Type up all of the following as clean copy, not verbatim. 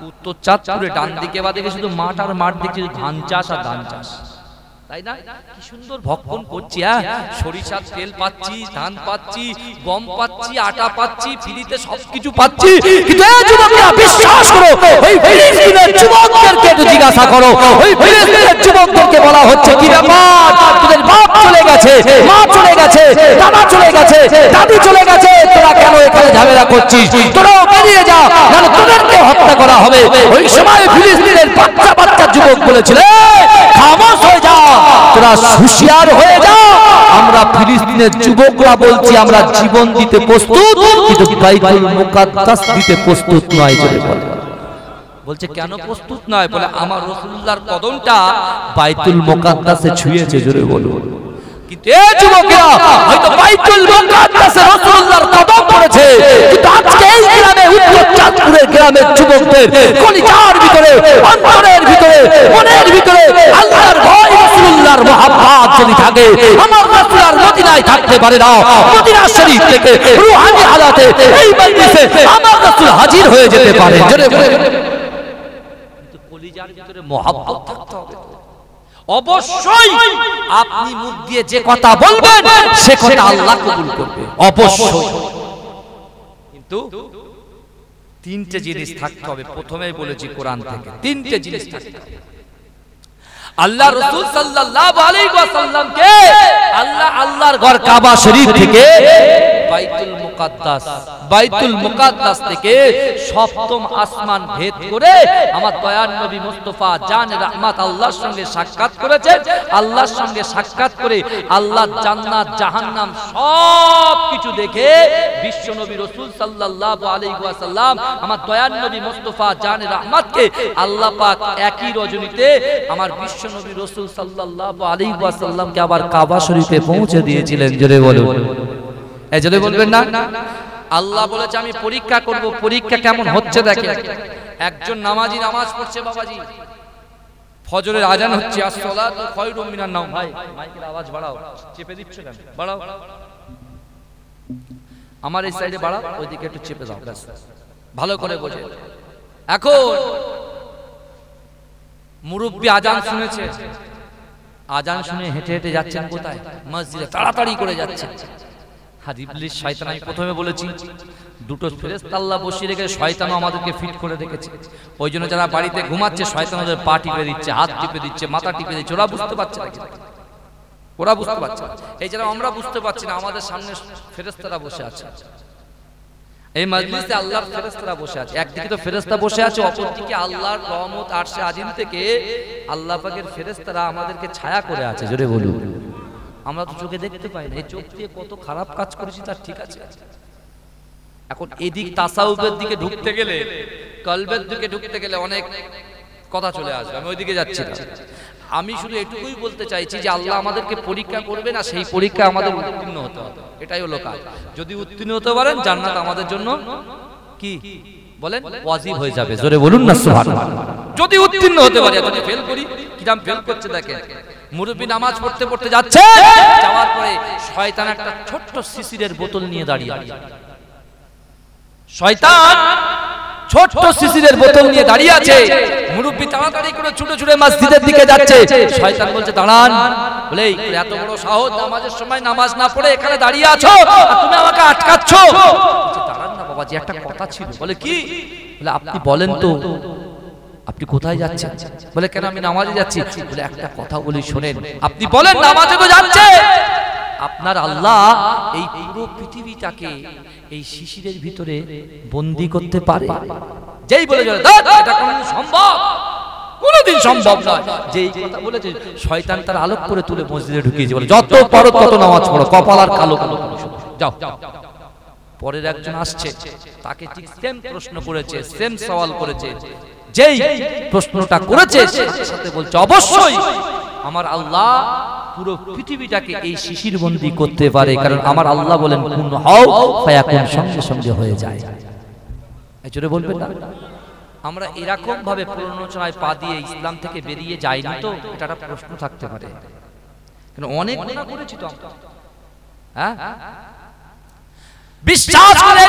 উত্তর চাঁদপুরে ডান দিকে বা দিকে শুধু মাঠ আর মাঠ দেখছি, ধান চাষ আর ধান চাষ, তাই না? কি সুন্দর ভক্ষণ করছি, সরিষার তেল পাচ্ছি, ধান পাচ্ছি, গম পাচ্ছি, আটা পাচ্ছি, ফ্রিতে সবকিছু পাচ্ছি। কিন্তু এই যুবকরা বিশ্বাস করো, ওই ফিলিস্তিনের যুবকদেরকে একটু জিজ্ঞাসা করো, ওই ফিলিস্তিনের যুবকদেরকে বলা হচ্ছে কি ব্যাপার, তোদের বাপ চলে গেছে, মা চলে গেছে, দাদা চলে গেছে, দাদি চলে গেছে, তোরা কেন এখানে ঝামেলা করছিস? তোরাও বেরিয়ে যা, নাহলে তোদেরকে হত্যা করা হবে। ওই সময় ফিলিস্তিনের বাচ্চা বাচ্চা যুবক বলেছিল, খামোশ হয়ে যা, তোরা হুঁশিয়ার হয়ে যা। আমরা ফিলিস্তিনের যুবকরা বলছি আমরা জীবন দিতে প্রস্তুত, কিন্তু বাইতুল মুকাদ্দাস দিতে প্রস্তুত নয়। বলছে কেন প্রস্তুত নয়? বলে আমার রাসূলুল্লাহর কদমটা বাইতুল মুকাদ্দাসে ছুঁয়েছে। জোরে বলুন। কিন্তু এই যুবকেরা হয়তো বাইতুল মুকাদ্দাসে রাসূলুল্লাহর কদম পড়েছে, কিন্তু আজকে এই গ্রামে, উত্তর চাঁদপুরের গ্রামের যুবকদের কলিজার ভিতরে, অন্তরের ভিতরে, মনের ভিতরে আল্লাহর ভয়, রাসূলুল্লাহর মহব্বত যদি থাকে, আমার রাসূল আর মদিনায় থাকতে পারে না। মদিনা শরীফ থেকে রূহানি হালাতে এই মজলিসে আমার রাসূল হাজির হয়ে যেতে পারে। জোরে বলুন। কিন্তু কলিজার ভিতরে মহব্বত থাকতে হবে। অবশ্যই আপনি মুখ দিয়ে যে কথা বলবেন সে কথা আল্লাহ কবুল করবে, অবশ্যই। কিন্তু তিনটে জিনিস থাকতে হবে। প্রথমেই বলেছি কোরআন থেকে তিনটে জিনিস থাকতে হবে। আল্লাহ রাসূল সাল্লাল্লাহু আলাইহি ওয়াসাল্লামকে আল্লাহর ঘর কাবা শরীফ থেকে বাইতুল মুকাদ্দাস থেকে সপ্তম আসমান ভেদ করে আমার দয়ার নবী মুস্তাফা জান রাহমাত আল্লাহর সঙ্গে সাক্ষাৎ করেছে। আল্লাহর সঙ্গে সাক্ষাৎ করে আল্লাহ জান্নাত জাহান্নাম সব কিছু দেখে বিশ্ব নবী রাসূল সাল্লাল্লাহু আলাইহি ওয়াসাল্লাম আমার দয়ার নবী মুস্তাফা জান রাহমাতকে আল্লাহ পাক একই রজনীতে আমার বিশ্ব নবী রাসূল সাল্লাল্লাহু আলাইহি ওয়াসাল্লামকে আবার কাবা শরীফে পৌঁছে দিয়েছিলেন। জোরে বলুন। এই জোরে বলবেন না? আল্লাহ বলেছে আমি পরীক্ষা করব, পরীক্ষা কেমন হচ্ছে দেখেন। একজন নামাজি নামাজ পড়ছে, বাবাজি ফজরের আজান হচ্ছে, আসসালাতু খায়রুম মিনান নাওম। ভাই মাইকের আওয়াজ বাড়াও, চেপে দিচ্ছ কেন? বাড়াও, আমার এই সাইডে বাড়াও, ওইদিকে একটু চেপে দাও, ব্যাস ভালো করে বোঝে। এখন মুরব্বি আজান শুনেছে, আজান শুনে হেঁটে হেঁটে যাচ্ছেন কোথায়? মসজিদে। তাড়াতাড়ি করে যাচ্ছেন। আর ইবলিস শয়তান, আমি প্রথমে বলেছি দুটো ফেরেশতা আল্লাহ বসিয়ে রেখে শয়তানও আমাদেরকে ফিট করে রেখেছে। ওই জন্য যারা বাড়িতে ঘুমাচ্ছে শয়তান ওদের পা টিপে দিচ্ছে, হাত টিপে দিচ্ছে, মাথা টিপে দিচ্ছে। ওরা বুঝতে পারছে না, ওরা বুঝতে পারছে না। এই যারা আমরা বুঝতে পারছি না, আমাদের সামনে ফেরেশতারা বসে আছে। এই মজলিসে আল্লাহর ফেরেশতারা বসে আছে। একদিকে তো ফেরেশতা বসে আছে, অপরদিকে আল্লাহর রহমত আরশে আজিম থেকে আল্লাহ পাকের ফেরেশতারা আমাদেরকে ছায়া করে আছে। জোরে বলুন। আমরা তো চোখে দেখতে পাই না, এই চোখ দিয়ে কত খারাপ কাজ করেছি তার ঠিক আছে। এখন এদিক তাসাউফের দিকে ঢুকতে গেলে, কলবের দিকে ঢুকতে গেলে অনেক কথা চলে আসবে, আমি ওইদিকে যাচ্ছি না। আমি শুধু এটুকুই বলতে চাইছি যে আল্লাহ আমাদেরকে পরীক্ষা করবে না, সেই পরীক্ষা আমাদের উত্তীর্ণ হতে হবে, এটাই হলো কাজ। যদি উত্তীর্ণ হতে পারেন জান্নাত আমাদের জন্য কি বলেন ওয়াজিব হয়ে যাবে। জোরে বলুন না সুবহানাল্লাহ। যদি উত্তীর্ণ হতে পারি, যদি ফেল করি, কিরাম ফেল করছে দেখেন। মুরব্বি নামাজ পড়তে পড়তে যাচ্ছে, যাওয়ার পরে শয়তান একটা ছোট্ট শিশিরের বোতল নিয়ে দাঁড়িয়ে আছে। শয়তান ছোট্ট শিশিরের বোতল নিয়ে দাঁড়িয়ে আছে। মুরব্বি তাড়াতাড়ি করে ছুটে ছুটে মসজিদের দিকে যাচ্ছে। শয়তান বলছে দাঁড়ান। বলে এত বড় সাহস, নামাজের সময় নামাজ না পড়ে এখানে দাঁড়িয়ে আছো, তুমি আমাকে আটকাচ্ছ। দাঁড়ান না বাবাজি, একটা কথা ছিল। বলে কি? বলে আপনি বলেন তো আপনি কোথায় যাচ্ছেন? বলে কেন, আমি নামাজে যাচ্ছি। বলে একটা কথা বলি শোনেন, আপনি বলেন নামাজে তো যাচ্ছে, আপনার আল্লাহ এই পুরো পৃথিবীটাকে এই শিশিরের ভিতরে বন্দী করতে পারে? যেই বলে এটা কোনদিন সম্ভব, কোনদিন সম্ভব নয়। যেই কথা বলেছে শয়তান তার আলোক করে তুলে মসজিদে ঢুকিয়েছে। বলে যত পারো তত নামাজ পড়ো, কপাল আর কালো কালো যাও। পরের একজন আসছে, তাকে ঠিক সেম প্রশ্ন করেছে, সেম সওয়াল করেছে। যেই প্রশ্নটা করেছে সাথে বলছে অবশ্যই আমার আল্লাহ পুরো পৃথিবীটাকে এই শিশির বন্দী করতে পারে, কারণ আমার আল্লাহ বলেন কুন হও ফায়াকুন, সঙ্গে সঙ্গে হয়ে যায়। এই জোরে বলবেন না? আমরা এরকম ভাবে প্ররোচনায় পা দিয়ে ইসলাম থেকে বেরিয়ে যাইনি তো, এটা একটা প্রশ্ন থাকতে পারে। কারণ অনেক গুনাহ করেছি তো আমরা। হ্যাঁ, বিশ্বাস করে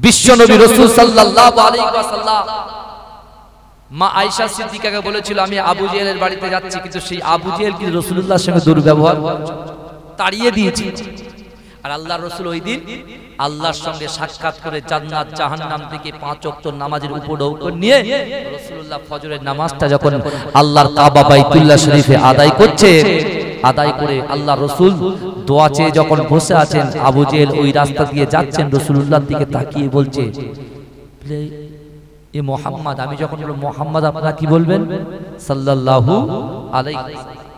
বিশ্বনবী রাসূল সাল্লাল্লাহু আলাইহি ওয়াসাল্লাম মা আয়েশা সিদ্দিকাকে বলেছিল আমি আবু জেহেলের বাড়িতে যাচ্ছি, কিন্তু সেই আবু জেহেল কি রাসূলুল্লাহর সঙ্গে দুর্ব্যবহার তাড়িয়ে দিয়েছে। আর আল্লাহর রাসূল ওই দিন আল্লাহর সঙ্গে সাক্ষাৎ করে জান্নাত জাহান্নাম থেকে 5 ওয়াক্ত নামাজের উপর নিয়ে রাসূলুল্লাহ ফজরের নামাজটা যখন আল্লাহর কাবা বাইতুল্লাহ শরীফে আদায় করছে, আদায় করে আল্লাহ রাসূল দোয়া চেয়ে যখন বসে আছেন, আবু জেহেল ওই রাস্তা দিয়ে যাচ্ছেন, রাসূলুল্লাহর দিকে তাকিয়ে বলছে এ মুহাম্মদ, আমি যখন বলবো মুহাম্মদ আপনারা কি বলবেন? সাল্লাল্লাহু আলাইহি ওয়াসাল্লাম।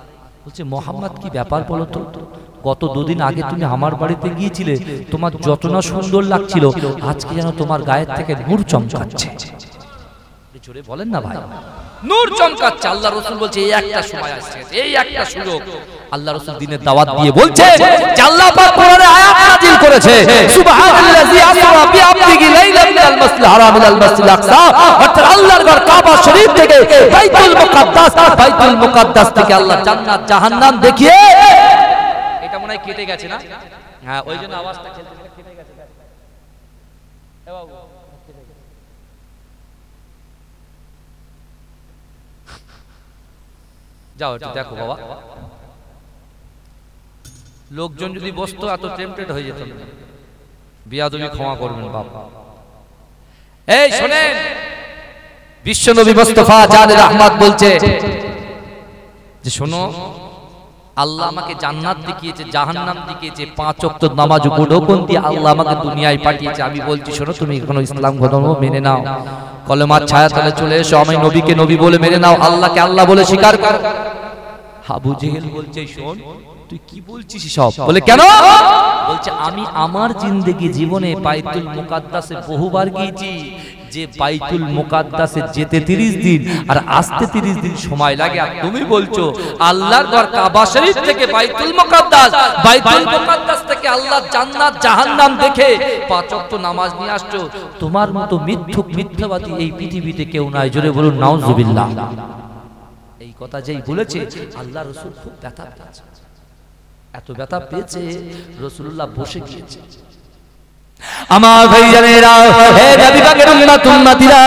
বলছে মুহাম্মদ কি ব্যাপার বলো তো, গত দুদিন আগে তুমি আমার বাড়িতে গিয়েছিলে, তোমার যত না সুন্দর লাগছিল, আজকে যেন তোমার গায়ের থেকে নূর চমকাচ্ছে। জোরে বলেন না ভাই, নূর চমকাচ্ছে। আল্লাহ রাসূল বলছে এই একটা সময় আসছে, এই একটা সুযোগ। আল্লাহ রাসূল দিনের দাওয়াত দিয়ে বলছে যে আল্লাহ পাক কোরআনে আয়াত নাযিল করেছে, সুবহানাল্লাযী আসরা বিআবদিহি লাইলান মিনাল মাসজিদিল হারাম ইলাল মাসজিদিল আকসা, অর্থাৎ আল্লাহর ঘর কাবা শরীফ থেকে বাইতুল মুকাদ্দাস, বাইতুল মুকাদ্দাস থেকে আল্লাহ জান্নাত জাহান্নাম দেখিয়ে, এটা মনে হয় কেটে গেছে না? হ্যাঁ, ওই জন্য আওয়াজটা খেলতে কেটে গেছে। এ বাবু যাও একটু দেখো বাবা, লোকজন যদি বসতো এত টেম্পটেড হয়ে যেত। বিয়াদবি ক্ষমা করবেন বাবা। এই শুনেন, বিশ্বনবী মুস্তাফা জানে রহমত বলছে যে শোনো, আল্লাহ আমাকে জান্নাত দেখিয়েছে, জাহান্নাম দেখিয়েছে, 5 ওয়াক্ত নামাজ উপঢৌকন দিয়ে আল্লাহ আমাকে দুনিয়ায় পাঠিয়েছে। আমি বলছি শোনো, তুমি এখনো ইসলাম ধর্ম মেনে নাও, কলেমার ছায়াতলে চলে এসো, আমি নবীকে নবী বলে মেনে নাও, আল্লাহকে আল্লাহ বলে স্বীকার করো। আবু জেহেল বলছে শোন, তুই কি বলছিস সব? বলে কেন? বলছে আমি আমার জিন্দেগি জীবনে বাইতুল মুকাদ্দাসে বহুবার গিয়েছি, যে বাইতুল মুকাদ্দাসে যেতে 30 দিন আর আসতে 30 দিন সময় লাগে, আর তুমি বলছো আল্লাহর ঘর কাবা শরীফ থেকে বাইতুল মুকাদ্দাস, বাইতুল মুকাদ্দাস থেকে আল্লাহ জান্নাত জাহান্নাম দেখে 5 ওয়াক্ত নামাজ নিয়ে আসছো। তোমার মতো মিথ্যুক মিথ্যাবাদী এই পৃথিবীতে কেউ নাই। জোরে বলুন নাউজুবিল্লাহ। এই কথা যেই বলেছে আল্লাহ রাসূল খুব ব্যথা পেয়েছে, এত ব্যথা পেয়েছে রাসূলুল্লাহ বসে গিয়েছে। আমার ভাইজানেরা, হে নবী পাকের উম্মত উম্মতিরা,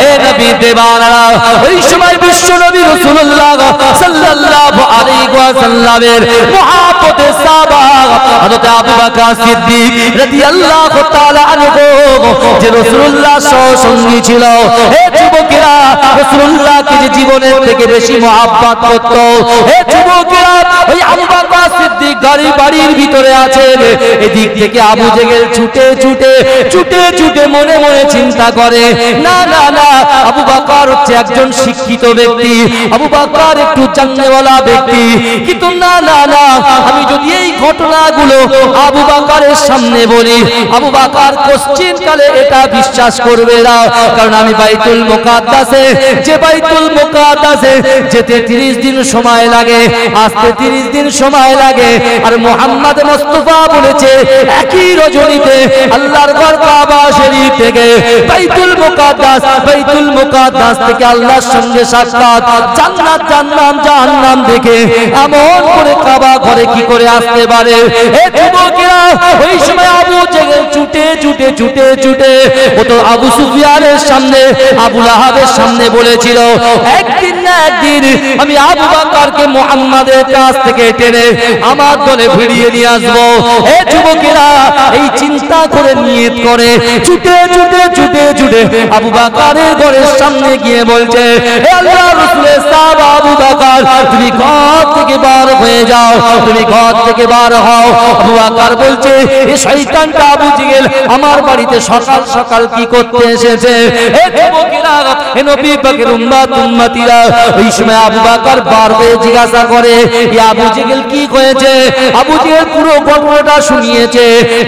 হে নবী দেওয়ানারা, ওই সময় বিশ্বনবী রাসূলুল্লাহ সাল্লাল্লাহু আলাইহি ওয়াসাল্লামের মুহাব্বতে সাহাবা হযরত আবু বকর সিদ্দিক রাদিয়াল্লাহু তাআলা আনহু যে রাসূলুল্লাহ সঙ্গী ছিল। হে যুবকেরা, রাসূলুল্লাহকে যে জীবনের থেকে বেশি মুহাব্বত করত। হে যুবকেরা, ওই আবু বকর সিদ্দিক বাড়ির ভিতরে আছেন, এদিক থেকে আবু জেহেল ছুটে ছুটে ছুটে ছুটে মনে মনে চিন্তা করে, না না না, আবু বকর হচ্ছে একজন শিক্ষিত ব্যক্তি, আবু বকর একটু জাননেওয়ালা ব্যক্তি, কিন্তু না না না, আমি যদি এই ঘটনাগুলো আবু বকরের সামনে বলি, আবু বকর কোশ্চিন কালে এটা বিশ্বাস করবে না। কারণ আমি বাইতুল মুকাদ্দাসে, যে বাইতুল মুকাদ্দাসে যেতে 30 দিন সময় লাগে, আসতে 30 দিন সময় লাগে, আর মুহাম্মদ মুস্তাফা বলেছে একই রজনীতে আল্লাহর ঘর কাবা শরীফ থেকে বাইতুল মুকাদ্দাস, বাইতুল মুকাদ্দাস থেকে আল্লাহর সঙ্গে সাক্ষাৎ, জান্নাত জান্নাম জাহান্নাম দেখে এমন করে কাবা ঘরে কি করে আসতে পারে? এ যুবকেরা, ওই সময় আবু জেহেল ছুটে ছুটে ছুটে ছুটে ও তো আবু সুফিয়ানের সামনে, আবু লাহাবের সামনে বলেছিল একদিন না একদিন আমি আবু বকরকে মুহাম্মাদের কাছ থেকে টেনে আমার দলে ভিড়িয়ে নিয়ে আসবো। এ যুবকেরা, এই চিন্তা করে নিয়ত করে ছুটে ছুটে ছুটে ছুটে আবু বকরের ঘরের সামনে গিয়ে বলছে, হে আল্লাহর রাসূলের সাহাবা আবু বকর, তুমি ঘর থেকে বার হয়ে যাও, তুমি ঘর থেকে বার হও। আবু বকর বলছে, এই শয়তানটা আবু জেহেল আমার বাড়িতে সকাল সকাল কি করতে এসেছে? হে যুবকেরা, হে নবী পাকের উম্মত উম্মতিরা, ওই সময় আবু বকর বার হয়ে জিজ্ঞাসা করে, ইয়া আবু জেহেল কি হয়েছে? আবু জেহেল পুরো ঘটনাটা শুনিয়েছে।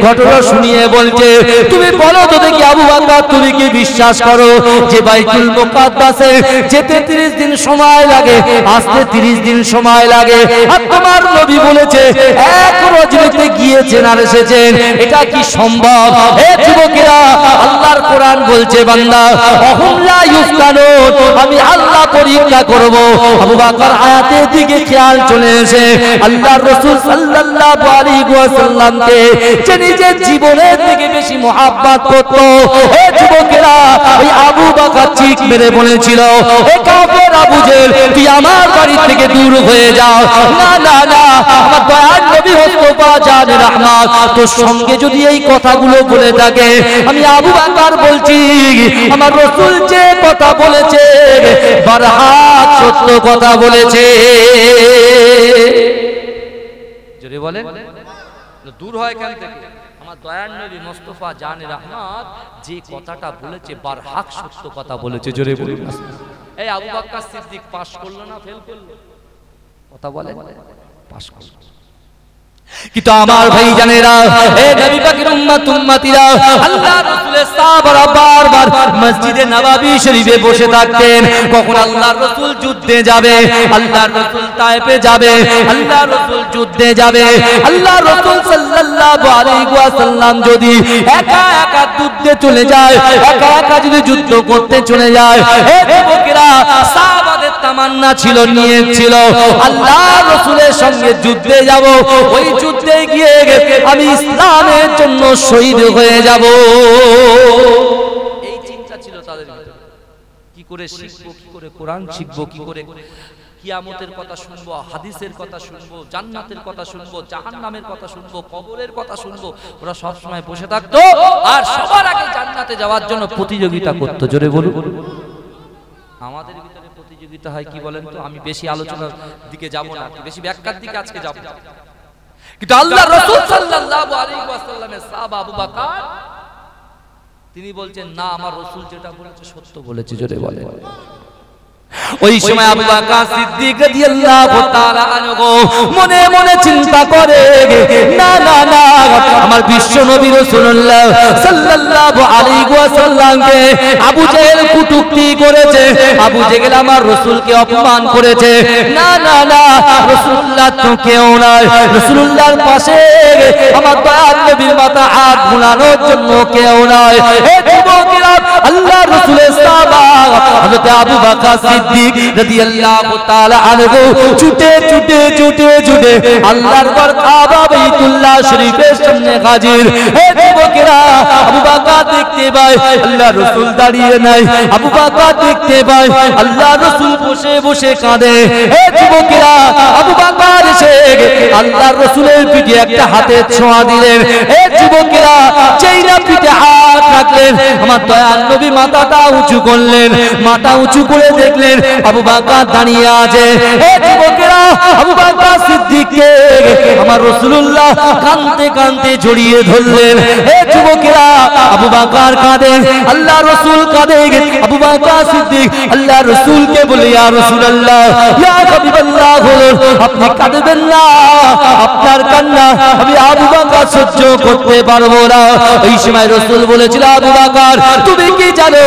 ঘটনা শুনিয়ে বলছে, তুমি বলো তো দেখি আবু বকর, তুমি কি বিশ্বাস করো যে বাইতুল মুকাদ্দাসে যেতে 30 দিন সময় লাগে, আসতে 30 দিন সময় লাগে, আর তোমার নবী বলেছে এক রজনীতে গিয়েছেন আর এসেছেন, এটা কি সম্ভব? হে যুবকেরা, আল্লাহর কোরআন বলছে বান্দা, অহুম লা ইফতানুন, আমি আল্লাহ পরীক্ষা করব। আবু বকর আয়াতের দিকে খেয়াল চলে এসে আল্লাহর রাসূল সাল্লাল্লাহু আলাইহি ওয়াসাল্লামকে যে নিজের জীবনের থেকে বেশি মহব্বত করত। হে যুবকেরা, ওই আবু বকর চিৎ মেরে বলেছিল, এ কাফের আবু জেল, তুই আমার বাড়ি থেকে দূর হয়ে যাও। না না না, আমার দয়ার নবী মুস্তাফা জানে রহমত তোর সঙ্গে যদি এই কথাগুলো বলে থাকে, আমি আবু বকর বলছি আমার রাসূল যে কথা বলেছে বারহাক সত্য কথা বলেছে। জোরে বলেন, দূর হয় কেন থেকে? আমার দয়ার নবী মুস্তাফা জানে রহমত যে কথাটা বলেছে বারহাক সত্য কথা বলেছে। জোরে বলুন। এই আবু বকর সিদ্দিক পাস করলো না ফেল করলো? কথা বলে পাস করলো। কিন্তু আমার ভাই জানেরা, এ নবী পাকের উম্মত উম্মতিরা, আল্লাহর রাসূলের সাহাবারা বারবার মসজিদে নববী শরীফে বসে থাকতেন। কখন আল্লাহর রাসূল যুদ্ধে যাবে, আল্লাহর রাসূল তায়েফে যাবে, আল্লাহর রাসূল যুদ্ধে যাবে, আল্লাহর রাসূল সাল্লাল্লাহু আলাইহি ওয়াসাল্লাম যদি একা একা যুদ্ধে চলে যায়, একা একা যদি যুদ্ধ করতে চলে যায়, এ যুবকেরা, সাহাবাদের তামান্না ছিল, নিয়ত ছিল, আল্লাহর রাসূলের সঙ্গে যুদ্ধে যাব, ওই যুদ্ধে গিয়ে আমি ইসলামের জন্য শহীদ হয়ে যাব। এই চিন্তা ছিল তাদের ভিতরে। কি করে শিখবো, কি করে কোরআন শিখবো, কি করে কিয়ামতের কথা শুনবো, হাদিসের কথা শুনবো, জান্নাতের কথা শুনবো, জাহান্নামের কথা শুনবো, কবরের কথা শুনবো। ওরা সব সময় বসে থাকতো আর সবার আগে জান্নাতে যাওয়ার জন্য প্রতিযোগিতা করতো। জোরে বলুন। আমাদের ভিতরে প্রতিযোগিতা হয় কি বলেন তো? আমি বেশি আলোচনার দিকে যাব না, বেশি ব্যাখ্যার দিকে আজকে যাব না। কিন্তু আল্লাহর রাসূল সাল্লাল্লাহু আলাইহি ওয়াসাল্লামের সাহাবা আবু বকর তিনি বলছেন, না, আমার রাসূল যেটা বলেছে সত্য বলেছে। জোরে বলেন। ওই সময় আবু বকর সিদ্দিক রাদিয়াল্লাহু তাআলা আনহু মনে মনে চিন্তা করে, না না না, আমার বিশ্ব নবী রাসূলুল্লাহ সাল্লাল্লাহু আলাইহি ওয়াসাল্লামকে আবু জেহেল কটূক্তি করেছে, আবু জেহেল আমার রাসূলকে অপমান করেছে। না না না, রাসূলুল্লাহ তো কেউ নয়, রাসূলুল্লাহর পাশে আমার দয়ার নবীর মাথা হাত বুলানোর জন্য কেউ নয়। হে যুবকেরা, আল্লাহর রাসূলের সাহাবা হযরত আবু বকর সিদ্দিক রাদিয়াল্লাহু তাআলা আনহু ছুটে ছুটে ছুটে ছুটে আল্লাহর ঘর কাবা বাইতুল্লাহ শরীফের সামনে হাজির। হে যুবকেরা, আবু বকর দেখতে পায় আল্লাহর রাসূল দাঁড়িয়ে নাই, আবু বকর দেখতে পায় আল্লাহর রাসূল বসে বসে কাঁদে। হে যুবকেরা, আবু বকর এসে আল্লাহর রাসূলের পিঠে একটা হাতের ছোঁয়া দিলেন। হে যুবকেরা, যেই না পিঠে হাত রাখলেন, আমার দয়ার নবী মাথাটা উঁচু করলেন, মাথা উঁচু করে দেখলেন আবু বকর দাঁড়িয়ে আছে। হে যুবকেরা, আবু বকর সিদ্দিককে আমার রাসূলুল্লাহ কাঁদতে কাঁদতে জড়িয়ে ধরলেন। হে যুবকেরা, আবু বকর কাঁদেন, আল্লাহর রাসূল কাঁদেন, আবু বকর সিদ্দিক আল্লাহর রাসূলকে বলে, ইয়া রাসূলুল্লাহ, ইয়া হাবিবাল্লাহ, আপনি কাঁদবেন না, আপনার কান্না আমি আবু বকর সহ্য করতে পারবো না। ওই সময় রাসূল বলেছিল, আবু বকর, তুমি কি জানো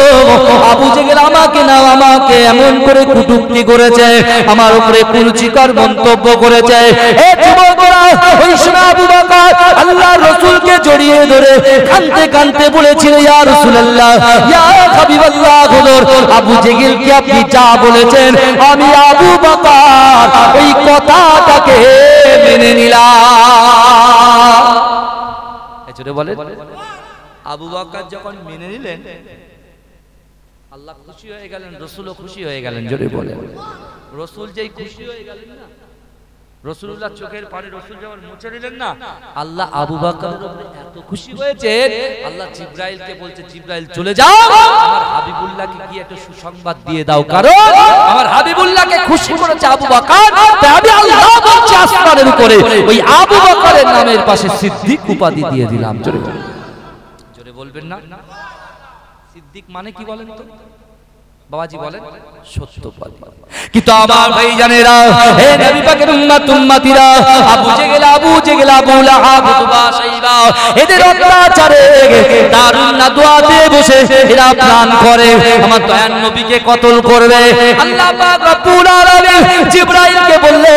আবু জেহেল আমাকে না আমাকে এমন করে কটূক্তি করেছে, আমার উপরে কুরুচিকর মন্তব্য করেছে। হে যুবকরা, ওই সময় আবু বকর আল্লাহর রাসূলকে জড়িয়ে ধরে কাঁদতে কাঁদতে বলেছিল, ইয়া রাসূলুল্লাহ, ইয়া হাবিবাল্লাহ, আবু জেহেলকে আপনি যা বলেছেন আমি আবু বকর ওই কথাটাকে মেনে নিলাম। জোরে বলেন। আবু বকর যখন মেনে নিলেন, আল্লাহ খুশি হয়ে গেলেন, রাসূলও খুশি হয়ে গেলেন। জোরে বলেন। রাসূল যেই খুশি হয়ে গেলেন না, রাসূলুল্লাহ চোখের পানি রাসূল যখন মুছে দিলেন না, আল্লাহ আবু বকরের উপরে এত খুশি হয়েছে, আল্লাহ জিবরাইলকে বলছে, জিবরাইল চলে যাও, আমার হাবিবুল্লাহকে গিয়ে একটা সুসংবাদ দিয়ে দাও, কারণ আমার হাবিবুল্লাহকে খুশি করেছে আবু বকর, তাই আমি আল্লাহ বলছি আসমানের উপরে ওই আবু বকরের নামের পাশে সিদ্দিক উপাধি দিয়ে দিলাম। জোরে বলেন। জোরে বলবেন না? সিদ্দিক মানে কি বলেন তো বাবাজি? বলেন সত্যবাদী। কিন্তু আমার ভাই জানেরা, হে নবী পাকের উম্মত উম্মতিরা, আবু জেহেল আবু লাহাব উতবা শাইবা এদের অত্যাচারে দারুন নাদওয়াতে বসে এরা প্ল্যান করে আমার দয়ার নবীকে কতল করবে। আল্লাহ পাক রব্বুল আলামিন জিবরাইলকে বললে,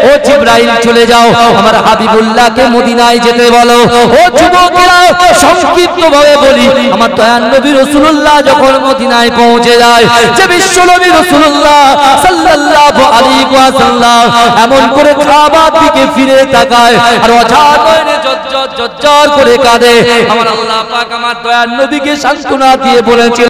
ও জিবরাইল চলে যাও, আমার হাবিবুল্লাহকে মদিনায় যেতে বলো। ও যুবকেরা, সংক্ষিপ্তভাবে বলি, আমার দয়ার নবী রাসূলুল্লাহ যখন মদিনায় পৌঁছে যায়, যে বিশ্বনবী রাসূলুল্লাহ সাল্লাল্লাহু আলাইহি ওয়াসাল্লাম এমন করে কাবার দিকে ফিরে তাকায় আর অঝার নয়নে জজ্জর করে কাঁদে। আমার আল্লাহ পাক আমার দয়ার নবীকে সান্ত্বনা দিয়ে বলেছিল